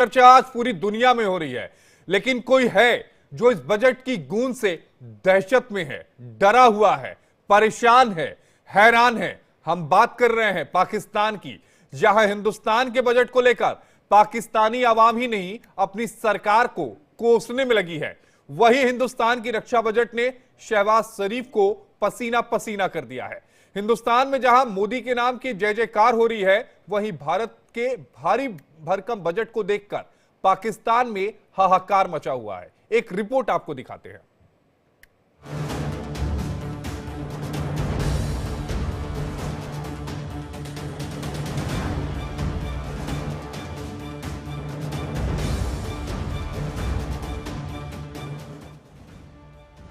चर्चा आज पूरी दुनिया में हो रही है, लेकिन कोई है जो इस बजट की गूंज से दहशत में है, डरा हुआ है, परेशान है, हैरान है। हम बात कर रहे हैं पाकिस्तान की, जहां हिंदुस्तान के बजट को लेकर पाकिस्तानी आवाम ही नहीं अपनी सरकार को कोसने में लगी है। वही हिंदुस्तान की रक्षा बजट ने शहबाज शरीफ को पसीना पसीना कर दिया है। हिंदुस्तान में जहां मोदी के नाम की जय जयकार हो रही है, वहीं भारत के भारी भरकम बजट को देखकर पाकिस्तान में हाहाकार मचा हुआ है। एक रिपोर्ट आपको दिखाते हैं।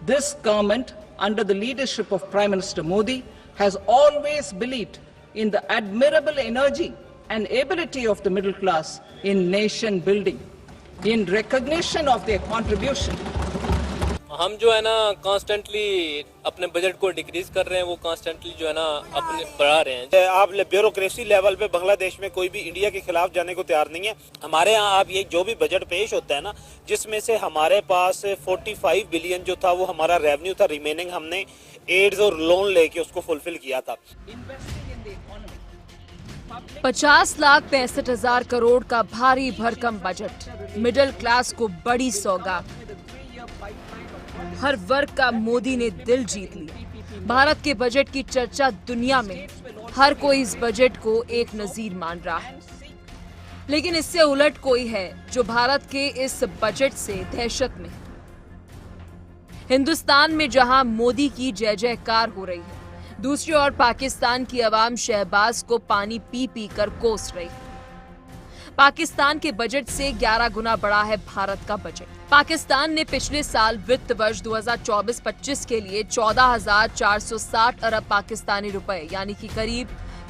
This government, under the leadership of Prime Minister Modi, has always believed in the admirable energy and ability of the middle class in nation building, in recognition of their contribution. हम जो है ना constantly अपने budget को decrease कर रहे हैं, वो कॉन्स्टेंटली जो है ना अपने बढ़ा रहे हैं। आप ब्यूरोक्रेसी लेवल पे बांग्लादेश में कोई भी इंडिया के खिलाफ जाने को तैयार नहीं है। हमारे यहाँ आप ये जो भी बजट पेश होता है ना, जिसमें से हमारे पास 45 बिलियन जो था वो हमारा रेवेन्यू था, रिमेनिंग हमने एड्स और लोन लेके उसको फुलफिल किया था। 50,65,000 करोड़ का भारी भरकम बजट, मिडिल क्लास को बड़ी सौगात, हर वर्ग का मोदी ने दिल जीत लिया। भारत के बजट की चर्चा दुनिया में, हर कोई इस बजट को एक नजीर मान रहा है। लेकिन इससे उलट कोई है जो भारत के इस बजट से दहशत में है। हिंदुस्तान में जहां मोदी की जय जयकार हो रही है, दूसरी ओर पाकिस्तान की आवाम शहबाज को पानी पी पी कर कोस रही है। पाकिस्तान के बजट से 11 गुना बड़ा है भारत का बजट। पाकिस्तान ने पिछले साल वित्त वर्ष 2024-25 के लिए 14,460 अरब पाकिस्तानी रुपए यानी कि करीब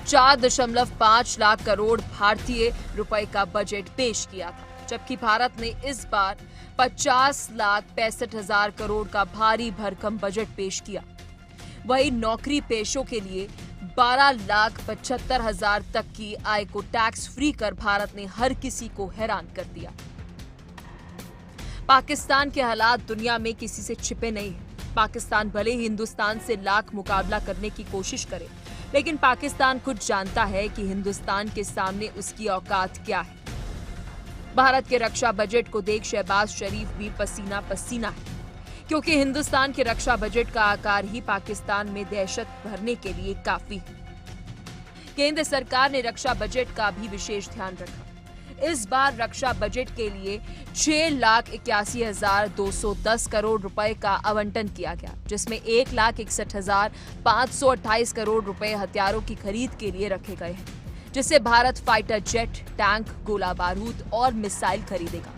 4.5 लाख करोड़ भारतीय रुपए का बजट पेश किया था, जबकि भारत ने इस बार 50,65,000 करोड़ का भारी भरकम बजट पेश किया। वही नौकरी पेशों के लिए 12,75,000 तक की आय को टैक्स फ्री कर भारत ने हर किसी को हैरान कर दिया। पाकिस्तान के हालात दुनिया में किसी से छिपे नहीं हैं। पाकिस्तान भले ही हिंदुस्तान से लाख मुकाबला करने की कोशिश करे, लेकिन पाकिस्तान खुद जानता है कि हिंदुस्तान के सामने उसकी औकात क्या है। भारत के रक्षा बजट को देख शहबाज शरीफ भी पसीना पसीना है, क्योंकि हिंदुस्तान के रक्षा बजट का आकार ही पाकिस्तान में दहशत भरने के लिए काफी है। केंद्र सरकार ने रक्षा बजट का भी विशेष ध्यान रखा। इस बार रक्षा बजट के लिए 6,81,210 करोड़ रुपए का आवंटन किया गया, जिसमें 1,61,528 करोड़ रुपए हथियारों की खरीद के लिए रखे गए हैं, जिससे भारत फाइटर जेट, टैंक, गोला बारूद और मिसाइल खरीदेगा।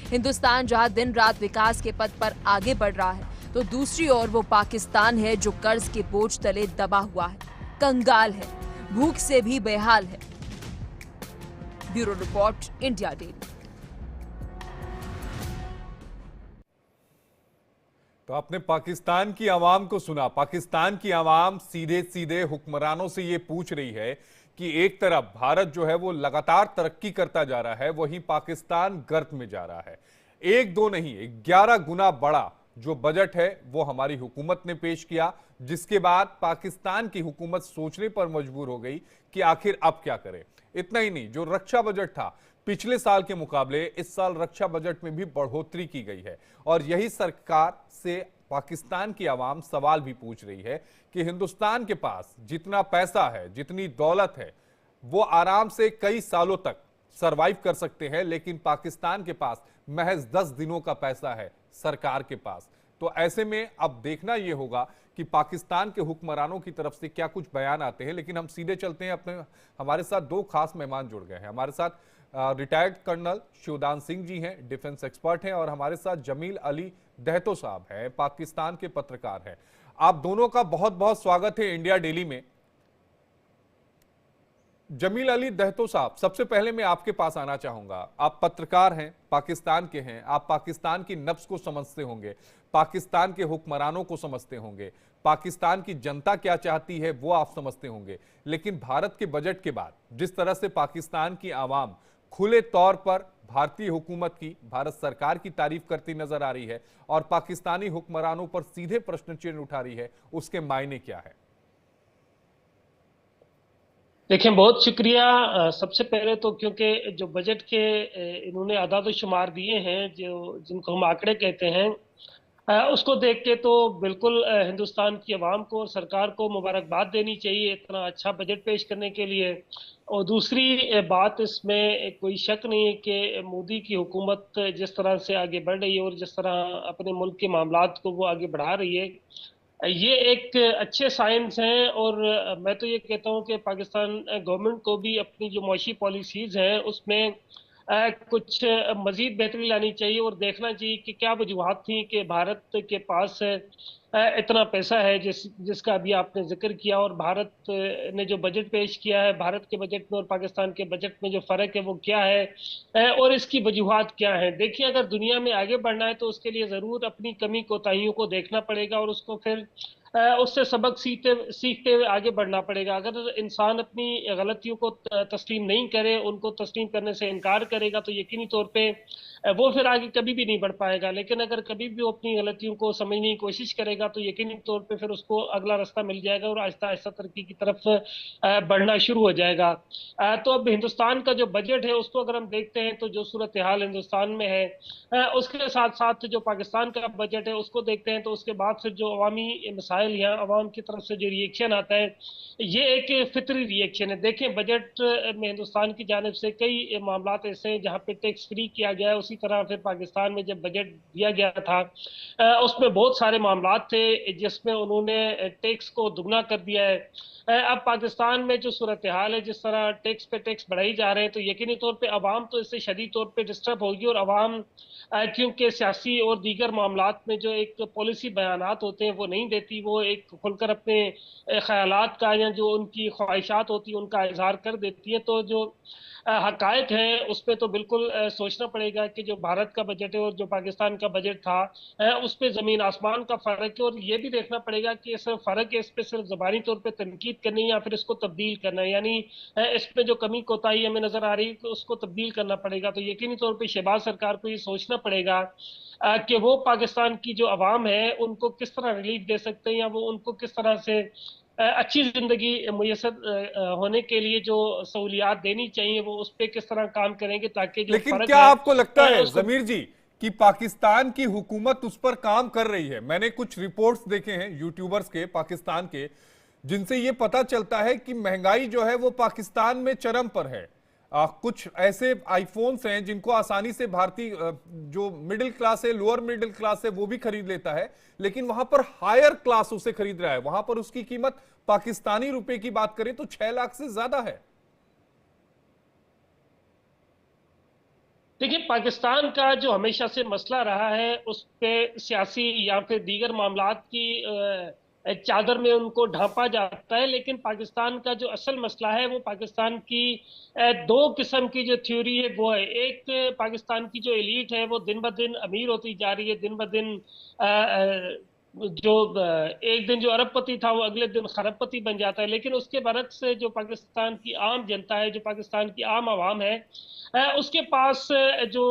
हिंदुस्तान जहां दिन रात विकास के पथ पर आगे बढ़ रहा है, तो दूसरी ओर वो पाकिस्तान है जो कर्ज के बोझ तले दबा हुआ है, कंगाल है, भूख से भी बेहाल है। Bureau report, India daily. तो आपने पाकिस्तान की आवाम को सुना। पाकिस्तान की आवाम सीधे सीधे हुक्मरानों से ये पूछ रही है कि एक तरफ भारत जो है वो लगातार तरक्की करता जा रहा है, वहीं पाकिस्तान गर्त में जा रहा है। एक दो नहीं, 11 गुना बड़ा जो बजट है वो हमारी हुकूमत ने पेश किया, जिसके बाद पाकिस्तान की हुकूमत सोचने पर मजबूर हो गई कि आखिर अब क्या करे। इतना ही नहीं, जो रक्षा बजट था पिछले साल के मुकाबले इस साल रक्षा बजट में भी बढ़ोतरी की गई है, और यही सरकार से पाकिस्तान की आवाम सवाल भी पूछ रही है कि हिंदुस्तान के पास जितना पैसा है, जितनी दौलत है, वो आराम से कई सालों तक सरवाइव कर सकते हैं, लेकिन पाकिस्तान के पास महज 10 दिनों का पैसा है सरकार के पास। तो ऐसे में अब देखना यह होगा कि पाकिस्तान के हुक्मरानों की तरफ से क्या कुछ बयान आते हैं। लेकिन हम सीधे चलते हैं हमारे साथ दो खास मेहमान जुड़ गए हैं। हमारे साथ रिटायर्ड कर्नल शिवदान सिंह जी हैं, डिफेंस एक्सपर्ट हैं, और हमारे साथ जमील अली दहतो साहब हैं, पाकिस्तान के पत्रकार हैं। आप दोनों का बहुत बहुत स्वागत है इंडिया डेली में। जमील अली दहतो साहब, सबसे पहले मैं आपके पास आना चाहूंगा। आप पत्रकार हैं, पाकिस्तान के हैं, आप पाकिस्तान की नब्ज को समझते होंगे, पाकिस्तान के हुक्मरानों को समझते होंगे, पाकिस्तान की जनता क्या चाहती है वो आप समझते होंगे। लेकिन भारत के बजट के बाद जिस तरह से पाकिस्तान की आवाम खुले तौर पर भारतीय हुकूमत की, भारत सरकार की तारीफ करती नजर आ रही है और पाकिस्तानी हुक्मरानों पर सीधे प्रश्न चिन्ह उठा रही है, उसके मायने क्या है? देखिए, बहुत शुक्रिया। सबसे पहले तो क्योंकि जो बजट के इन्होंने आदाद शुमार दिए हैं, जो जिनको हम आंकड़े कहते हैं, उसको देख के तो बिल्कुल हिंदुस्तान की आवाम को और सरकार को मुबारकबाद देनी चाहिए इतना अच्छा बजट पेश करने के लिए। और दूसरी बात, इसमें कोई शक नहीं है कि मोदी की हुकूमत जिस तरह से आगे बढ़ रही है और जिस तरह अपने मुल्क के मामलात को वो आगे बढ़ा रही है, ये एक अच्छे साइंस हैं। और मैं तो ये कहता हूँ कि पाकिस्तान गवर्नमेंट को भी अपनी जो मुआशी पॉलिसीज हैं उसमें कुछ मजीद बेहतरी लानी चाहिए और देखना चाहिए कि क्या वजूहत थी कि भारत के पास इतना पैसा है जिसका अभी आपने जिक्र किया, और भारत ने जो बजट पेश किया है, भारत के बजट में और पाकिस्तान के बजट में जो फर्क है वो क्या है, और इसकी वजूहत क्या है। देखिए, अगर दुनिया में आगे बढ़ना है तो उसके लिए जरूर अपनी कमी कोताहियों को देखना पड़ेगा और उसको फिर उससे सबक सीखते सीखते हुए आगे बढ़ना पड़ेगा। अगर इंसान अपनी गलतियों को तस्लीम नहीं करे, उनको तस्लीम करने से इनकार करेगा, तो यकीनी तौर पे वो फिर आगे कभी भी नहीं बढ़ पाएगा। लेकिन अगर कभी भी वो अपनी गलतियों को समझने की कोशिश करेगा तो यकीनी तौर पे फिर उसको अगला रास्ता मिल जाएगा और आहिस्ता आहिस्ता तरक्की की तरफ बढ़ना शुरू हो जाएगा। तो अब हिंदुस्तान का जो बजट है उसको अगर हम देखते हैं तो जो सूरत हाल हिंदुस्तान में है, उसके साथ साथ जो पाकिस्तान का बजट है उसको देखते हैं, तो उसके बाद फिर जो अवामी मसाइल या अवाम की तरफ से जो रिएक्शन आता है, ये एक फितरी रिएक्शन है। देखें, बजट में हिंदुस्तान की जानिब से कई मामला ऐसे हैं जहाँ पे टैक्स फ्री किया गया है। उसी तरह फिर पाकिस्तान में जब बजट दिया गया था, उसमें बहुत सारे मामला थे जिसमें उन्होंने टैक्स को दुगना कर दिया है। अब पाकिस्तान में जो सूरत हाल है, जिस तरह टैक्स पे टैक्स बढ़ाई जा रहे हैं, तो यकीनी तौर पे अवाम तो इससे शदीद तौर पे डिस्टर्ब होगी। और अवाम क्योंकि सियासी और दीगर मामलात में जो एक पॉलिसी बयानात होते हैं वो नहीं देती, वो एक खुलकर अपने ख्यालात का या जो उनकी ख्वाहिशात होती है उनका इजहार कर देती है। तो जो हकायक हैं उस पर तो बिल्कुल सोचना पड़ेगा कि जो भारत का बजट है और जो पाकिस्तान का बजट था, उस पर जमीन आसमान का फर्क है। और ये भी देखना पड़ेगा कि इस फर्क है, इस पर सिर्फ जबानी तौर पर तनकीद करनी है या फिर इसको तब्दील करना है, यानी इसमें जो कमी कोताही हमें नजर आ रही है तो उसको तब्दील करना पड़ेगा। तो यकीनी तौर पर शहबाज सरकार को ये सोचना पड़ेगा कि वो पाकिस्तान की जो अवाम है उनको किस तरह रिलीफ दे सकते हैं, या वो उनको किस तरह से अच्छी जिंदगी मुयसर होने के लिए जो सहूलियात देनी चाहिए वो उस पर किस तरह काम करेंगे, ताकि जो लेकिन फर्क क्या है आपको लगता है उसको... जमीर जी कि पाकिस्तान की हुकूमत उस पर काम कर रही है? मैंने कुछ रिपोर्ट्स देखे हैं यूट्यूबर्स के, पाकिस्तान के, जिनसे ये पता चलता है कि महंगाई जो है वो पाकिस्तान में चरम पर है। कुछ ऐसे आईफोन्स हैं जिनको आसानी से भारतीय जो मिडिल क्लास है, लोअर मिडिल क्लास है, वो भी खरीद लेता है, लेकिन वहां पर हायर क्लास उसे खरीद रहा है। वहां पर उसकी कीमत पाकिस्तानी रुपए की बात करें तो 6 लाख से ज्यादा है। देखिए, पाकिस्तान का जो हमेशा से मसला रहा है उस पे सियासी या फिर दीगर मामलात की चादर में उनको ढांपा जाता है, लेकिन पाकिस्तान का जो असल मसला है वो पाकिस्तान की दो किस्म की जो थ्योरी है वो है। एक, पाकिस्तान की जो एलीट है वो दिन ब दिन अमीर होती जा रही है, दिन ब दिन जो एक दिन जो अरबपति था वो अगले दिन खरबपति बन जाता है। लेकिन उसके बरक्स जो पाकिस्तान की आम जनता है, जो पाकिस्तान की आम आवाम है, उसके पास जो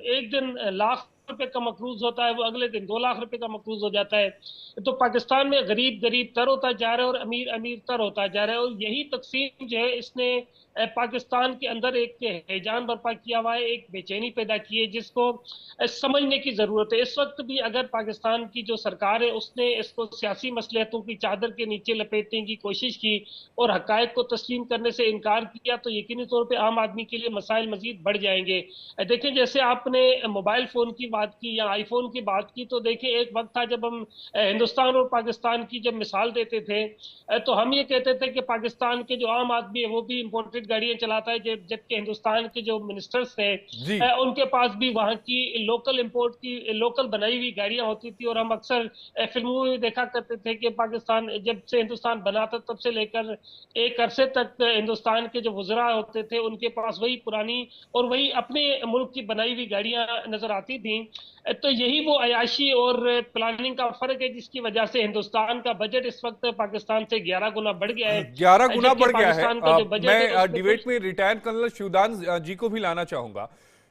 एक दिन लाख रुपए का मकरूज होता है वो अगले दिन 2 लाख रुपए का मकरूज हो जाता है। तो पाकिस्तान में गरीब गरीब तर होता जा रहा है और अमीर अमीर तर होता जा रहा है। और यही तकसीम जो है इसने पाकिस्तान के अंदर एक हैजान बर्पा किया हुआ है, एक बेचैनी पैदा की है जिसको समझने की जरूरत है। इस वक्त भी अगर पाकिस्तान की जो सरकार है उसने इसको सियासी मसलहतों की चादर के नीचे लपेटने की कोशिश की और हकायक को तस्लीम करने से इनकार किया, तो यकीनी तौर पर आम आदमी के लिए मसाइल मजीद बढ़ जाएंगे। देखें, जैसे आपने मोबाइल फोन की बात की या आईफोन की बात की, तो देखें एक वक्त था जब हम हिंदुस्तान और पाकिस्तान की जब मिसाल देते थे तो हम ये कहते थे कि पाकिस्तान के जो आम आदमी है वो भी इंपोर्टेड गाड़ियां चलाता है, जबकि हिंदुस्तान के जो मिनिस्टर्स थे उनके पास भी वहां की लोकल इंपोर्ट की लोकल बनाई हुई गाड़ियां होती थी। और हम अक्सर फिल्मों में देखा करते थे कि पाकिस्तान जब से हिंदुस्तान बना था तब से लेकर एक अरसे तक हिंदुस्तान के जो वज़रा होते थे उनके पास वही पुरानी और वही अपने मुल्क की बनाई हुई गाड़ियां नजर आती थी। तो यही वो अयाशी और प्लानिंग का फर्क है जिसकी वजह से हिंदुस्तान का बजट इस वक्त पाकिस्तान से 11 गुना बढ़ गया है। 11 गुना जबकि बढ़ गया है। पाकिस्तान का जो बजट है मैं उसमें डिबेट में रिटायर्ड कर्नल शिवदान जी को भी लाना चाहूंगा।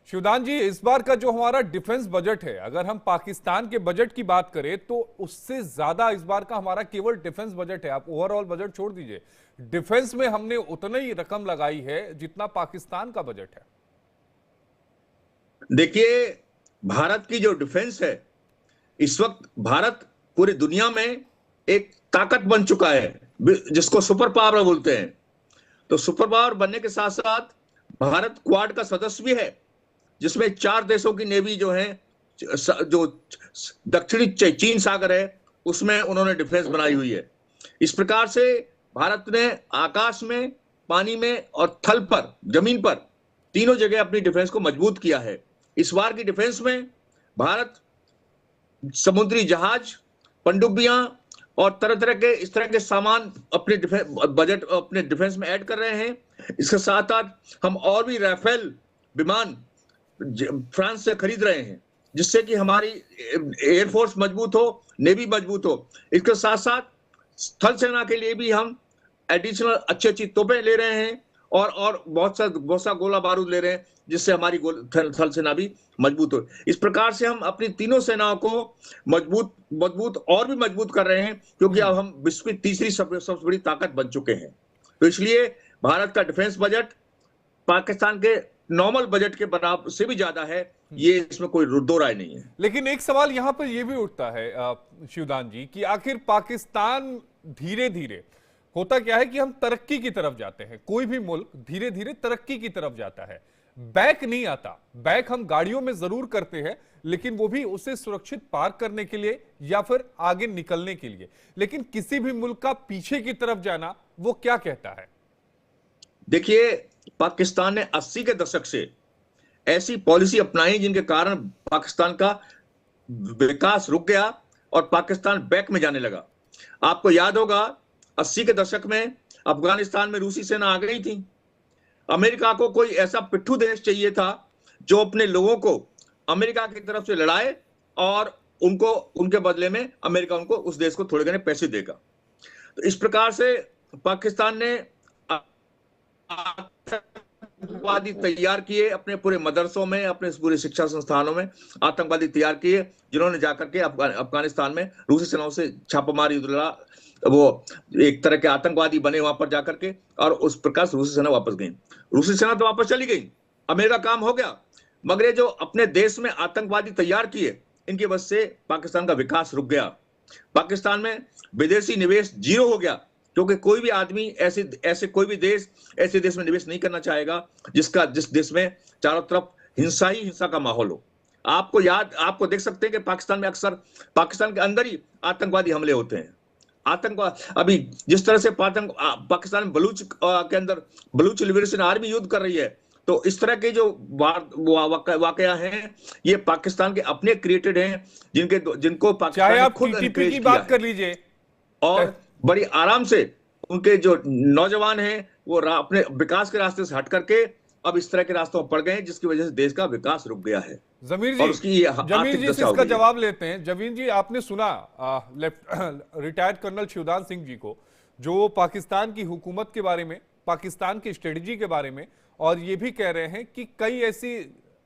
शिवदान जी, इस बार का जो हमारा डिफेंस बजट है, अगर हम पाकिस्तान के बजट की बात करें तो उससे ज्यादा इस बार का हमारा केवल डिफेंस बजट है। आप ओवरऑल बजट छोड़ दीजिए, डिफेंस में हमने उतना ही रकम लगाई है जितना पाकिस्तान का बजट है। देखिए, भारत की जो डिफेंस है, इस वक्त भारत पूरी दुनिया में एक ताकत बन चुका है, जिसको सुपर पावर बोलते हैं। तो सुपर पावर बनने के साथ साथ भारत क्वाड का सदस्य भी है, जिसमें 4 देशों की नेवी जो है, जो दक्षिणी चीन सागर है उसमें उन्होंने डिफेंस बनाई हुई है। इस प्रकार से भारत ने आकाश में, पानी में और थल पर, जमीन पर, तीनों जगह अपनी डिफेंस को मजबूत किया है। इस बार की डिफेंस में भारत समुद्री जहाज, पनडुब्बियां और तरह तरह के इस तरह के सामान अपने बजट, अपने डिफेंस में ऐड कर रहे हैं। इसके साथ साथ हम और भी राफेल विमान फ्रांस से खरीद रहे हैं, जिससे कि हमारी एयरफोर्स मजबूत हो, नेवी मजबूत हो। इसके साथ साथ स्थल सेना के लिए भी हम एडिशनल अच्छी तोपें ले रहे हैं और बहुत सा गोला बारूद ले रहे हैं, जिससे हमारी थल सेना भी मजबूत हो। इस प्रकार से हम अपनी तीनों सेनाओं को मजबूत और भी मजबूत कर रहे हैं, क्योंकि अब हम विश्व की तीसरी सबसे बड़ी ताकत बन चुके हैं। तो इसलिए भारत का डिफेंस बजट पाकिस्तान के नॉर्मल बजट के बराबर से भी ज्यादा है, ये इसमें कोई दो राय नहीं है। लेकिन एक सवाल यहां पर यह भी उठता है शिवदान जी, कि आखिर पाकिस्तान धीरे धीरे, होता क्या है कि हम तरक्की की तरफ जाते हैं, कोई भी मुल्क धीरे धीरे तरक्की की तरफ जाता है, बैक नहीं आता। बैक हम गाड़ियों में जरूर करते हैं, लेकिन वो भी उसे सुरक्षित पार करने के लिए या फिर आगे निकलने के लिए। लेकिन किसी भी मुल्क का पीछे की तरफ जाना, वो क्या कहता है? देखिए, पाकिस्तान ने 80 के दशक से ऐसी पॉलिसी अपनाई जिनके कारण पाकिस्तान का विकास रुक गया और पाकिस्तान बैक में जाने लगा। आपको याद होगा, 80 के दशक में अफगानिस्तान में रूसी सेना आ गई थी। अमेरिका को कोई ऐसा पिट्ठू देश चाहिए था जो अपने लोगों को अमेरिका की तरफ से लड़ाए और उनको, उनके बदले में अमेरिका उनको, उस देश को थोड़े घने पैसे देगा। तो इस प्रकार से पाकिस्तान ने आतंकवादी तैयार किए अपने पूरे मदरसों में, अपने पूरे शिक्षा संस्थानों में आतंकवादी तैयार किए, जिन्होंने जाकर के अफगानिस्तान में रूसी सेनाओं से छापामारी, वो एक तरह के आतंकवादी बने वहां पर जाकर के, और उस प्रकार से रूसी सेना वापस गई। रूसी सेना तो वापस चली गई, अब मेरा काम हो गया। मगर ये जो अपने देश में आतंकवादी तैयार किए, इनकी वजह से पाकिस्तान का विकास रुक गया। पाकिस्तान में विदेशी निवेश 0 हो गया, क्योंकि कोई भी आदमी ऐसे कोई भी देश ऐसे देश में निवेश नहीं करना चाहेगा जिस देश में चारों तरफ हिंसा ही हिंसा का माहौल हो। आपको देख सकते हैं कि पाकिस्तान में अक्सर पाकिस्तान के अंदर ही आतंकवादी हमले होते हैं। आतंकवाद, अभी जिस तरह से पाकिस्तान में बलूच के अंदर बलूच लिबरेशन आर्मी युद्ध कर रही है, तो इस तरह के जो वाकया हैं, ये पाकिस्तान के अपने क्रिएटेड हैं, जिनको पाकिस्तान ने खुद टीटीपी की बात कर लीजिए, और बड़ी आराम से उनके जो नौजवान हैं वो अपने विकास के रास्ते से हट करके अब इस तरह के रास्तों पर पड़ गए हैं, जिसकी वजह से देश का विकास रुक गया है। जमीर जी से इसका जवाब लेते हैं। जमीर जी, आपने सुना रिटायर्ड कर्नल शिवदान सिंह जी को, जो पाकिस्तान की हुकूमत के बारे में, पाकिस्तान की स्ट्रेटजी के बारे में, और ये भी कह रहे हैं कि कई ऐसी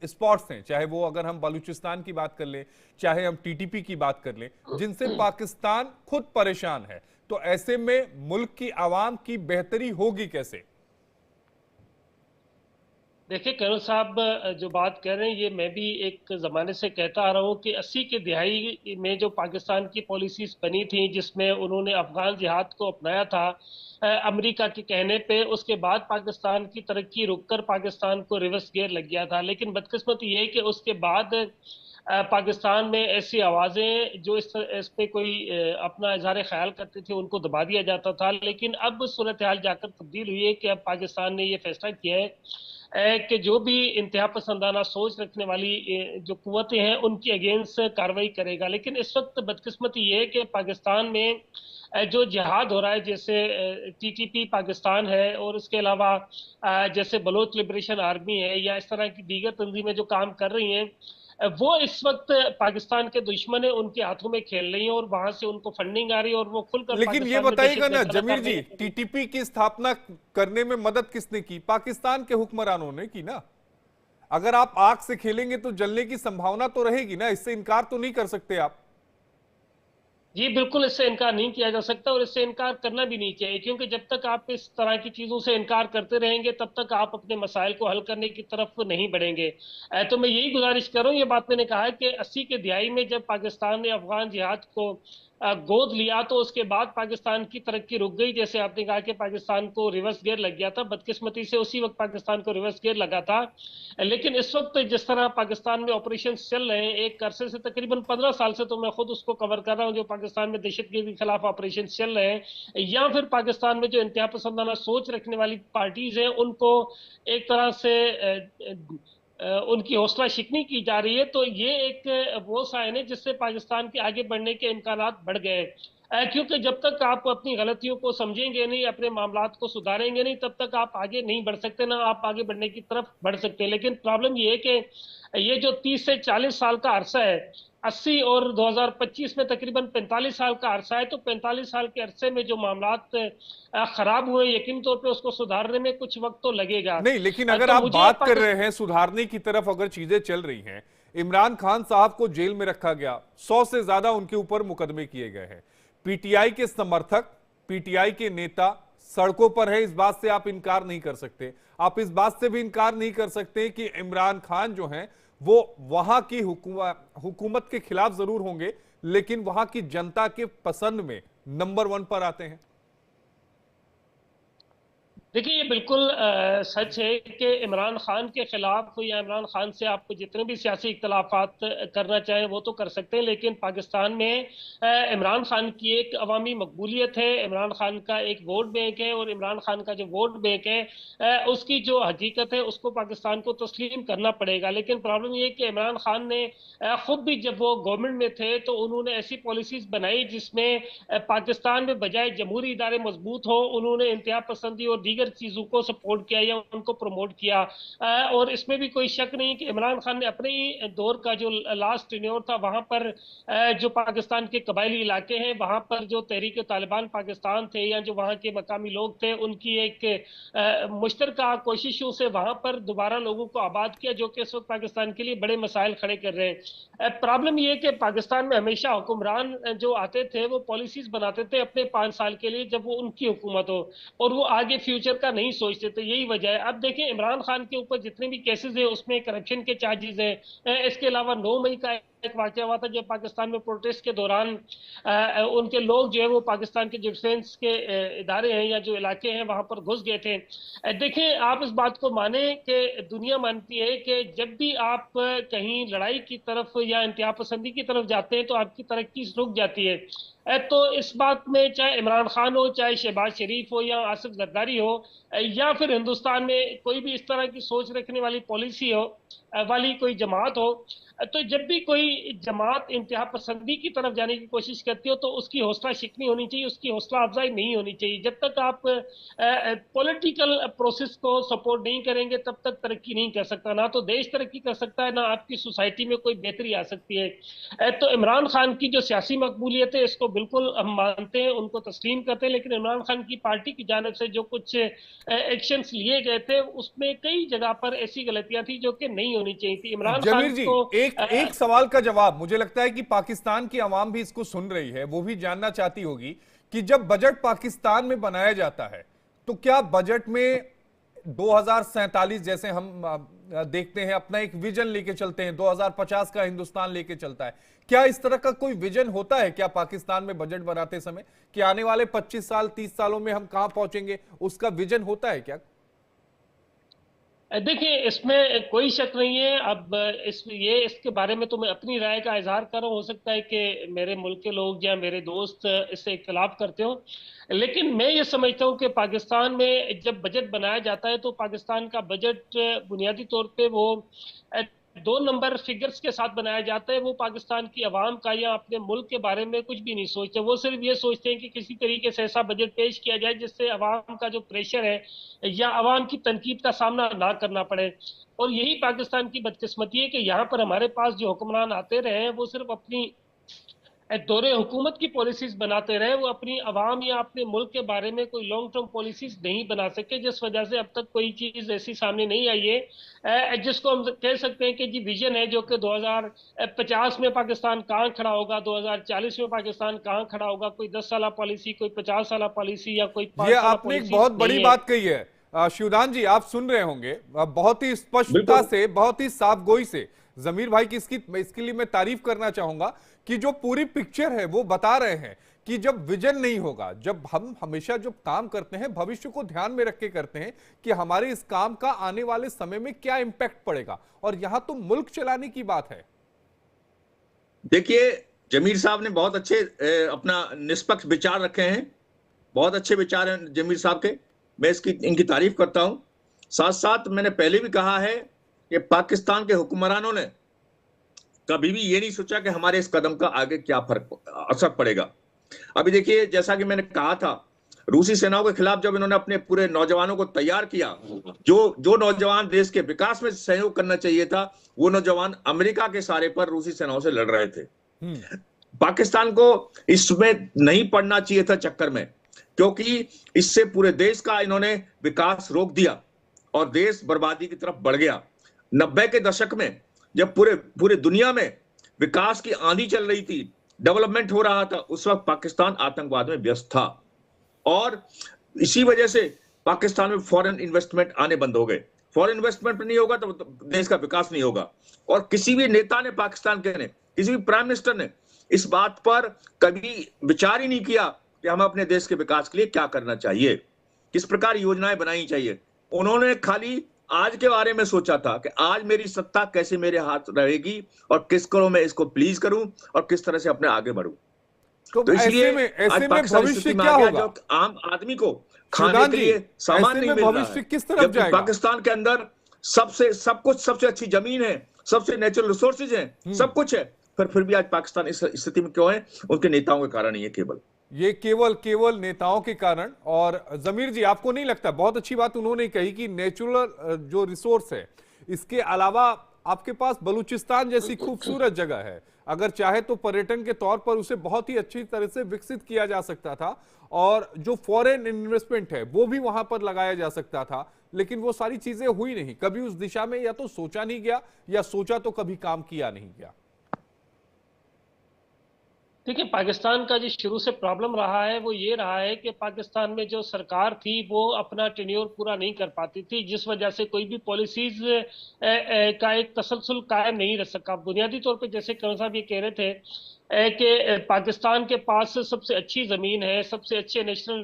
स्पॉट्स हैं, चाहे वो अगर हम बलूचिस्तान की बात कर लें, चाहे हम टीटीपी की बात कर लें, जिनसे पाकिस्तान खुद परेशान है। तो ऐसे में मुल्क की आवाम की बेहतरी होगी कैसे? देखिए कर्नल साहब, जो बात कह रहे हैं ये मैं भी एक ज़माने से कहता आ रहा हूँ कि 80 के दिहाई में जो पाकिस्तान की पॉलिसीज़ बनी थी, जिसमें उन्होंने अफगान जिहाद को अपनाया था अमेरिका के कहने पे, उसके बाद पाकिस्तान की तरक्की रुककर पाकिस्तान को रिवर्स गियर लग गया था। लेकिन बदकिस्मती ये है कि उसके बाद पाकिस्तान में ऐसी आवाज़ें जो इस पे कोई अपना इजहार ख्याल करते थे, उनको दबा दिया जाता था। लेकिन अब सूरत हाल जाकर तब्दील हुई है कि अब पाकिस्तान ने ये फैसला किया है कि जो भी इंतहा पसंदाना सोच रखने वाली जो कुव्वतें हैं, उनकी अगेंस्ट कार्रवाई करेगा। लेकिन इस वक्त बदकिस्मती ये है कि पाकिस्तान में जो जिहाद हो रहा है, जैसे टीटीपी पाकिस्तान है और इसके अलावा जैसे बलोच लिबरेशन आर्मी है या इस तरह की दीगर तंजीमें जो काम कर रही हैं, वो इस वक्त पाकिस्तान के दुश्मन है, उनके हाथों में खेल रही है और वहां से उनको फंडिंग आ रही है और वो खुलकर लेकिन ये पाकिस्तान में बताइएगा ना दहशत पैदा जमीर कर जी, रही है। टीटीपी की स्थापना करने में मदद किसने की? पाकिस्तान के हुक्मरानों ने की ना। अगर आप आग से खेलेंगे तो जलने की संभावना तो रहेगी ना, इससे इनकार तो नहीं कर सकते आप। जी बिल्कुल, इससे इनकार नहीं किया जा सकता और इससे इनकार करना भी नहीं चाहिए, क्योंकि जब तक आप इस तरह की चीजों से इनकार करते रहेंगे तब तक आप अपने मसाइल को हल करने की तरफ नहीं बढ़ेंगे। तो मैं यही गुजारिश कर रहा हूँ, ये बात मैंने कहा है कि 80 के दिहाई में जब पाकिस्तान ने अफगान जिहाद को गोद लिया तो उसके बाद पाकिस्तान की तरक्की रुक गई। जैसे आपने कहा कि पाकिस्तान को रिवर्स गियर लग गया था, बदकिस्मती से उसी वक्त पाकिस्तान को रिवर्स गियर लगा था। लेकिन इस वक्त जिस तरह पाकिस्तान में ऑपरेशन चल रहे हैं, एक अरसे से तकरीबन 15 साल से, तो मैं खुद उसको कवर कर रहा हूँ, जो पाकिस्तान में दहशतगर्दी के खिलाफ ऑपरेशन चल रहे हैं, या फिर पाकिस्तान में जो इंतहा पसंदाना सोच रखने वाली पार्टीज हैं उनको एक तरह से उनकी हौसला शिकनी की जा रही है, तो ये एक वो साइन है जिससे पाकिस्तान के आगे बढ़ने के इम्कानात बढ़ गए हैं। क्योंकि जब तक आप अपनी गलतियों को समझेंगे नहीं, अपने मामलात को सुधारेंगे नहीं, तब तक आप आगे नहीं बढ़ सकते, ना आप आगे बढ़ने की तरफ बढ़ सकते। लेकिन प्रॉब्लम ये है कि ये जो 30 से 40 साल का अरसा है, 80 और 2025 में तकरीबन 45 साल का अरसा है, तो 45 साल के अरसे में जो मामलात खराब हुए, यकीन तौर पे उसको सुधारने में कुछ वक्त तो लगेगा। नहीं, लेकिन अगर तो आप मुझे बात कर रहे हैं सुधारने की तरफ, अगर चीजें चल रही हैं, इमरान खान साहब को जेल में रखा गया, 100 से ज्यादा उनके ऊपर मुकदमे किए गए हैं, पीटीआई के समर्थक, पीटीआई के नेता सड़कों पर है, इस बात से आप इनकार नहीं कर सकते। आप इस बात से भी इनकार नहीं कर सकते कि इमरान खान जो हैं वो वहां की हुकूमत के खिलाफ जरूर होंगे, लेकिन वहां की जनता के पसंद में नंबर 1 पर आते हैं। देखिए, ये बिल्कुल सच है कि इमरान खान के खिलाफ या इमरान खान से आपको जितने भी सियासी इख्तलाफात करना चाहें वो तो कर सकते हैं, लेकिन पाकिस्तान में इमरान खान की एक अवामी मकबूलियत है, इमरान खान का एक वोट बैंक है, और इमरान खान का जो वोट बैंक है उसकी जो हकीकत है उसको पाकिस्तान को तस्लीम करना पड़ेगा। लेकिन प्रॉब्लम ये है कि इमरान खान ने खुद भी जब वो गवर्नमेंट में थे तो उन्होंने ऐसी पॉलिसीज बनाई जिसमें पाकिस्तान में बजाय जमहूरी इदारे मजबूत हो, उन्होंने इंतहा पसंदी और दीगर चीजों को सपोर्ट किया या उनको प्रमोट किया। और इसमें भी कोई शक नहीं कि इमरान खान ने अपने ही दौर का जो लास्ट टेन्योर था वहां पर जो पाकिस्तान के कबायली इलाके हैं वहां पर जो तहरीक तालिबान पाकिस्तान थे या जो वहां के मकामी लोग थे, उनकी एक मुश्तरका कोशिशों से वहां पर दोबारा लोगों को आबाद किया, जो कि इस वक्त पाकिस्तान के लिए बड़े मसाइल खड़े कर रहे हैं। प्रॉब्लम यह कि पाकिस्तान में हमेशा हुक्मरान जो आते थे वो पॉलिसीज बनाते थे अपने 5 साल के लिए जब वो उनकी हुकूमत हो, और वो आगे फ्यूचर का नहीं सोचते थे। यही वजह है। अब देखें, इमरान खान के ऊपर जितने भी केसेस है उसमें करप्शन के चार्जेस हैं। इसके अलावा 9 मई का एक वाकया हुआ था जब पाकिस्तान में प्रोटेस्ट के दौरान उनके लोग जो है वो पाकिस्तान के डिफेंस के इदारे हैं या जो इलाके हैं वहां पर घुस गए थे। देखें, आप इस बात को माने कि दुनिया मानती है कि जब भी आप कहीं लड़ाई की तरफ या इंतहा पसंदी की तरफ जाते हैं तो आपकी तरक्की रुक जाती है। तो इस बात में चाहे इमरान खान हो, चाहे शहबाज शरीफ हो या आसिफ जरदारी हो, या फिर हिंदुस्तान में कोई भी इस तरह की सोच रखने वाली पॉलिसी हो वाली कोई जमात हो, तो जब भी कोई जमात इंतहा पसंदी की तरफ जाने की कोशिश करती हो तो उसकी हौसला शिकनी होनी चाहिए, उसकी हौसला अफजाई नहीं होनी चाहिए। जब तक आप पॉलिटिकल प्रोसेस को सपोर्ट नहीं करेंगे तब तक तरक्की नहीं कर सकता, ना तो देश तरक्की कर सकता है, ना आपकी सोसाइटी में कोई बेहतरी आ सकती है। तो इमरान खान की जो सियासी मकबूलियत है इसको बिल्कुल हम मानते हैं, उनको तस्लीम करते हैं, लेकिन इमरान खान की पार्टी की जानिब से जो कुछ एक्शंस लिए गए थे उसमें कई जगह पर ऐसी गलतियां थी जो कि नहीं होनी चाहिए थी। इमरान जमीर खान जी, को एक सवाल का जवाब, मुझे लगता है कि पाकिस्तान की आवाम भी इसको सुन रही है, वो भी जानना चाहती होगी कि जब बजट पाकिस्तान में बनाया जाता है तो क्या बजट में 2047 जैसे हम देखते हैं अपना एक विजन लेके चलते हैं, 2050 का हिंदुस्तान लेके चलता है, क्या इस तरह का कोई विजन होता है क्या पाकिस्तान में बजट बनाते समय कि आने वाले 25 साल 30 सालों में हम कहां पहुंचेंगे, उसका विजन होता है क्या? देखिए, इसमें कोई शक नहीं है। अब इसके बारे में तो मैं अपनी राय का इजहार कर रहा हूँ, हो सकता है कि मेरे मुल्क के लोग या मेरे दोस्त इससे इख्तलाफ करते हो, लेकिन मैं ये समझता हूँ कि पाकिस्तान में जब बजट बनाया जाता है तो पाकिस्तान का बजट बुनियादी तौर पे वो दो नंबर फिगर्स के साथ बनाया जाता है, वो पाकिस्तान की आवाम का या अपने मुल्क के बारे में कुछ भी नहीं सोचते। वो सिर्फ ये सोचते हैं कि किसी तरीके से ऐसा बजट पेश किया जाए जिससे आवाम का जो प्रेशर है या आवाम की तनकीद का सामना ना करना पड़े। और यही पाकिस्तान की बदकिस्मती है कि यहाँ पर हमारे पास जो हुक्मरान आते रहे हैं वो सिर्फ अपनी दौरे हुकूमत की पॉलिसीज बनाते रहे, वो अपनी आवाम या अपने मुल्क के बारे में कोई लॉन्ग टर्म पॉलिसीज नहीं बना सके, जिस वजह से अब तक कोई चीज ऐसी सामने नहीं आई है जिसको हम कह सकते हैं कि जी विजन है, जो कि 2050 में पाकिस्तान कहाँ खड़ा होगा, 2040 में पाकिस्तान कहाँ खड़ा होगा। कोई 10 साल पॉलिसी, कोई 50 साल पॉलिसी या कोई 5 ये साल आपने एक पॉलिसी बहुत बड़ी नहीं है। बात कही है। शिवदान जी, आप सुन रहे होंगे बहुत ही स्पष्टता बिल्कुल। से, बहुत ही साफगोई से जमीर भाई की इसके लिए मैं तारीफ करना चाहूंगा कि जो पूरी पिक्चर है वो बता रहे हैं कि जब विजन नहीं होगा, जब हम हमेशा जब काम करते हैं भविष्य को ध्यान में रख के करते हैं कि हमारे इस काम का आने वाले समय में क्या इंपैक्ट पड़ेगा, और यहां तो मुल्क चलाने की बात है। देखिए, जमीर साहब ने बहुत अच्छे अपना निष्पक्ष विचार रखे हैं, बहुत अच्छे विचार हैं जमीर साहब के, मैं इनकी तारीफ करता हूं। साथ साथ मैंने पहले भी कहा है कि पाकिस्तान के हुक्मरानों ने कभी भी ये नहीं सोचा कि हमारे इस कदम का आगे क्या असर पड़ेगा। अभी देखिए, जैसा कि मैंने कहा था, रूसी सेनाओं के खिलाफ जब इन्होंने अपने पूरे नौजवानों को तैयार किया, जो नौजवान देश के विकास में सहयोग करना चाहिए था, वो नौजवान अमेरिका के सहारे पर रूसी सेनाओं से लड़ रहे थे। पाकिस्तान को इसमें नहीं पड़ना चाहिए था चक्कर में, क्योंकि इससे पूरे देश का इन्होंने विकास रोक दिया और देश बर्बादी की तरफ बढ़ गया। 90 के दशक में जब पूरे दुनिया में विकास की आंधी चल रही थी, डेवलपमेंट हो रहा था, उस वक्त पाकिस्तान आतंकवाद में व्यस्त था और इसी वजह से पाकिस्तान में फॉरेन इन्वेस्टमेंट आने बंद हो गए। फॉरेन इन्वेस्टमेंट नहीं होगा तो देश का विकास नहीं होगा। और किसी भी नेता ने, पाकिस्तान के ने, किसी भी प्राइम मिनिस्टर ने इस बात पर कभी विचार ही नहीं किया कि हमें अपने देश के विकास के लिए क्या करना चाहिए, किस प्रकार योजनाएं बनानी चाहिए। उन्होंने खाली आज के बारे में सोचा था कि आज मेरी सत्ता कैसे मेरे हाथ रहेगी और किस करो मैं इसको प्लीज करूं और किस तरह से अपने आगे बढ़ूं। तो इसलिए ऐसे में भविष्य क्या होगा? जो आम आदमी को खाने के लिए सामान नहीं मिल रहा भविष्य है, किस तरफ जाएगा? पाकिस्तान के अंदर सबसे अच्छी जमीन है, सबसे नेचुरल रिसोर्सेज है, सब कुछ है, फिर भी आज पाकिस्तान इस स्थिति में क्यों है? उनके नेताओं के कारण ही है केवल। ये केवल नेताओं के कारण। और जमीर जी, आपको नहीं लगता, बहुत अच्छी बात उन्होंने कही कि नेचुरल जो रिसोर्स है, इसके अलावा आपके पास बलूचिस्तान जैसी खूबसूरत जगह है, अगर चाहे तो पर्यटन के तौर पर उसे बहुत ही अच्छी तरह से विकसित किया जा सकता था और जो फॉरेन इन्वेस्टमेंट है वो भी वहां पर लगाया जा सकता था, लेकिन वो सारी चीजें हुई नहीं। कभी उस दिशा में या तो सोचा नहीं गया या सोचा तो कभी काम किया नहीं गया। देखिए, पाकिस्तान का जो शुरू से प्रॉब्लम रहा है वो ये रहा है कि पाकिस्तान में जो सरकार थी वो अपना टेन्योर पूरा नहीं कर पाती थी, जिस वजह से कोई भी पॉलिसीज का एक तसलसल कायम नहीं रह सका। बुनियादी तौर पे जैसे कौन साहब ये कह रहे थे कि पाकिस्तान के पास सबसे अच्छी ज़मीन है, सबसे अच्छे नेचुरल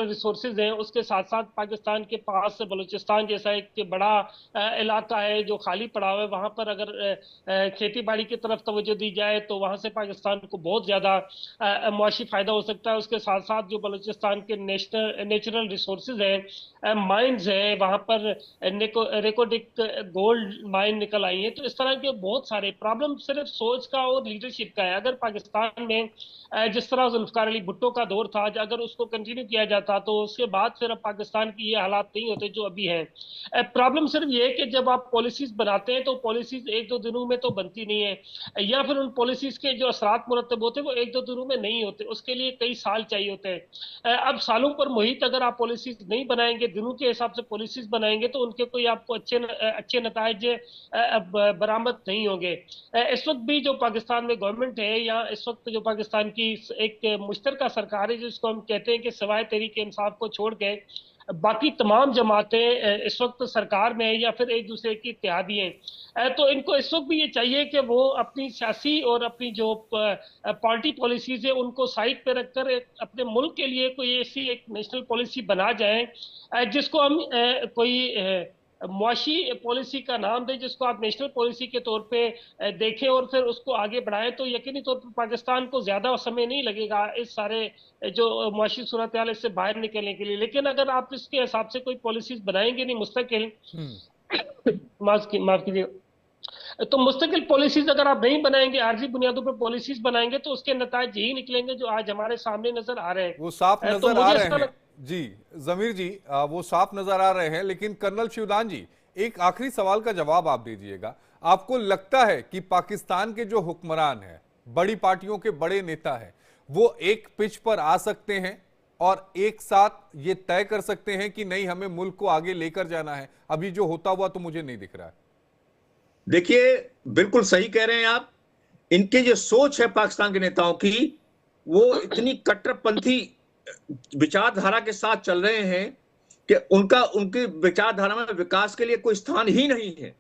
रिसोर्सेज हैं, उसके साथ साथ पाकिस्तान के पास बलूचिस्तान जैसा एक बड़ा इलाका है जो खाली पड़ा हुआ है। वहाँ पर अगर खेती बाड़ी की तरफ तवज्जो दी जाए तो वहाँ से पाकिस्तान को बहुत ज़्यादा मुआशी फ़ायदा हो सकता है। उसके साथ साथ जो बलूचिस्तान के नेचुरल रिसोर्सेज हैं, माइंस हैं, वहाँ पर रेकोडिक गोल्ड माइन निकल आई है। तो इस तरह के बहुत सारे प्रॉब्लम सिर्फ सोच का और लीडरशिप का है। अगर पाकिस्तान में जिस तरह जुल्फकार अली भुट्टो का दौर था, अगर उसको कंटिन्यू किया जाता तो उसके बाद फिर अब पाकिस्तान की ये हालात नहीं होते जो अभी हैं। प्रॉब्लम सिर्फ ये है कि जब आप पॉलिसीज बनाते हैं तो पॉलिसीज एक दो दिनों में तो बनती नहीं है, या फिर उन पॉलिसीज के जो असरात मुरतब होते हैं वो एक दो दिनों में नहीं होते, उसके लिए कई साल चाहिए होते हैं। अब सालों पर मुहित अगर आप पॉलिसीज नहीं बनाएंगे, दिनों के हिसाब से पॉलिसीज बनाएंगे तो उनके कोई आपको अच्छे नताइज बरामद नहीं होंगे। इस वक्त भी जो पाकिस्तान में गवर्नमेंट है या इस वक्त जो पाकिस्तान की एक मुश्तरका सरकार है जिसको हम कहते हैं कि सवाए तहरीक इंसाफ को छोड़ के बाकी तमाम जमातें इस वक्त सरकार में है या फिर एक दूसरे की इत्तेहादी हैं, तो इनको इस वक्त भी ये चाहिए कि वो अपनी सियासी और अपनी जो पार्टी पॉलिसीज है उनको साइड पे रखकर अपने मुल्क के लिए कोई ऐसी एक नेशनल पॉलिसी बना जाए जिसको हम कोई मुआशी पॉलिसी का नाम दें, जिसको आप नेशनल पॉलिसी के तौर पे देखें और फिर उसको आगे बढ़ाएं। तो यकीनी तौर पर पाकिस्तान को ज्यादा समय नहीं लगेगा इस सारे जो मुआशी सूरत हाल इससे बाहर निकलने के लिए। लेकिन अगर आप इसके हिसाब से कोई पॉलिसीज बनाएंगे नहीं मुस्तकिल, माफ कीजिएगा। तो मुस्तकिल पॉलिसीज अगर आप नहीं बनाएंगे, आर्जी बुनियादों पर पॉलिसीज बनाएंगे, तो उसके नतीजे यही निकलेंगे जो आज हमारे सामने नजर आ रहे हैं। वो साफ तो नजर आ मुझे रहे इसका हैं जी जमीर जी, वो साफ नजर आ रहे हैं। लेकिन कर्नल शिवदान जी, एक आखिरी सवाल का जवाब आप दीजिएगा। आपको लगता है कि पाकिस्तान के जो हुक्मरान हैं, बड़ी पार्टियों के बड़े नेता हैं, वो एक पिच पर आ सकते हैं और एक साथ ये तय कर सकते हैं कि नहीं, हमें मुल्क को आगे लेकर जाना है? अभी जो होता हुआ तो मुझे नहीं दिख रहा है। देखिए, बिल्कुल सही कह रहे हैं आप। इनके जो सोच है पाकिस्तान के नेताओं की, वो इतनी कट्टरपंथी विचारधारा के साथ चल रहे हैं कि उनकी विचारधारा में विकास के लिए कोई स्थान ही नहीं है।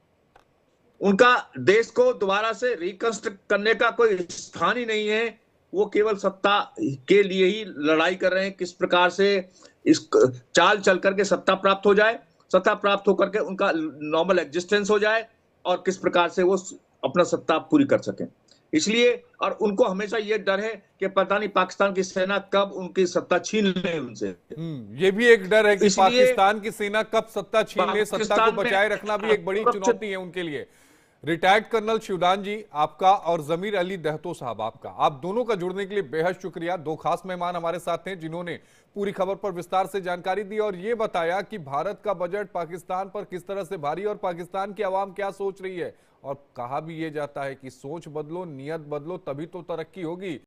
उनका देश को दोबारा से रिकंस्ट्रक्ट करने का कोई स्थान ही नहीं है। वो केवल सत्ता के लिए ही लड़ाई कर रहे हैं, किस प्रकार से इस चाल चल करके सत्ता प्राप्त हो जाए, सत्ता प्राप्त होकर के उनका नॉर्मल एग्जिस्टेंस हो जाए और किस प्रकार से वो अपना सत्ता पूरी कर सकें। इसलिए, और उनको हमेशा ये डर है कि पता नहीं पाकिस्तान की सेना कब उनकी सत्ता छीन ले उनसे। ये भी एक डर है कि पाकिस्तान की सेना कब सत्ता छीन ले। सत्ता को बचाए रखना भी एक बड़ी चुनौती है उनके लिए। रिटायर्ड कर्नल शिवदान जी आपका और जमीर अली दहतो साहब आपका, आप दोनों का जुड़ने के लिए बेहद शुक्रिया। दो खास मेहमान हमारे साथ हैं जिन्होंने पूरी खबर पर विस्तार से जानकारी दी और ये बताया कि भारत का बजट पाकिस्तान पर किस तरह से भारी और पाकिस्तान की आवाम क्या सोच रही है। और कहा भी ये जाता है कि सोच बदलो, नियत बदलो, तभी तो तरक्की होगी।